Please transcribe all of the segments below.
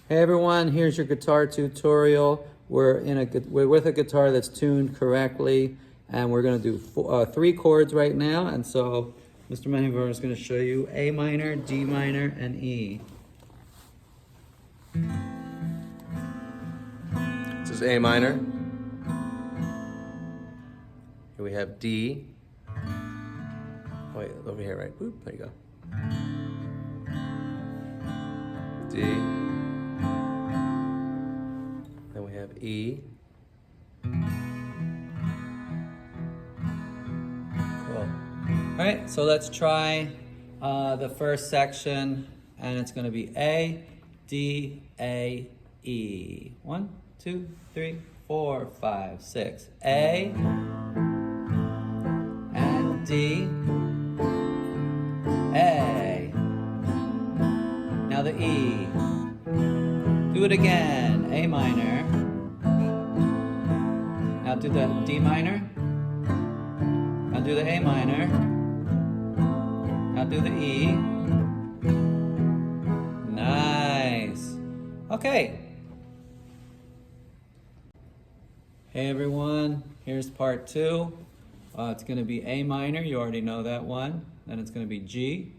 Hey everyone, here's your guitar tutorial. We're with a guitar that's tuned correctly, and we're going to do 3 chords right now. And so Mr. Mahivar is going to show you A minor, D minor, and E. This is A minor. Here we have D. Oh, wait, over here, right? Boop, there you go. D. Then we have E. Cool. All right, so let's try the first section, and it's going to be A, D, A, E. 1, 2, 3, 4, 5, 6. A and D. A. Now the E. Do it again. A minor. Now do the D minor. Now do the A minor. Now do the E. Nice. Okay. Hey everyone, here's part 2. It's going to be A minor, you already know that one. Then it's going to be G.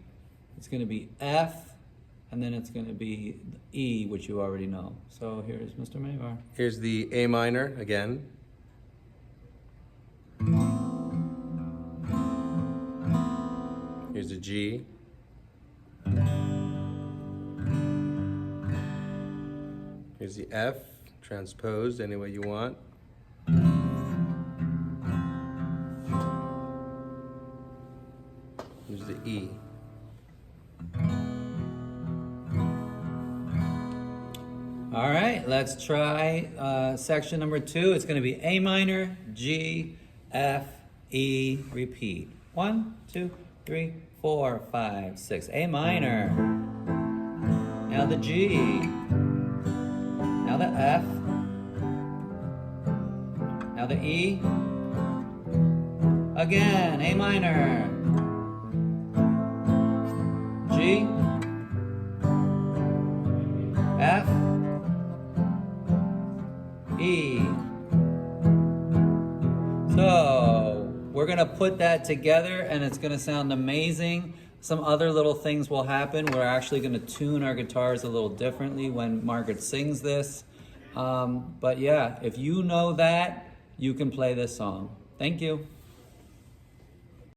It's going to be F. And then it's going to be E, which you already know. So here's Mr. Mahivar. Here's the A minor again. Here's the G. Here's the F, transposed any way you want. Here's the E. All right, let's try section number 2. It's going to be A minor, G, F, E, repeat. 1, 2, 3, 4, 5, 6. A minor. Now the G. Now the F. Now the E. Again, A minor. G. F. E. So we're going to put that together and it's going to sound amazing. Some other little things will happen. We're actually going to tune our guitars a little differently when Margaret sings this. But yeah, if you know that, you can play this song. Thank you.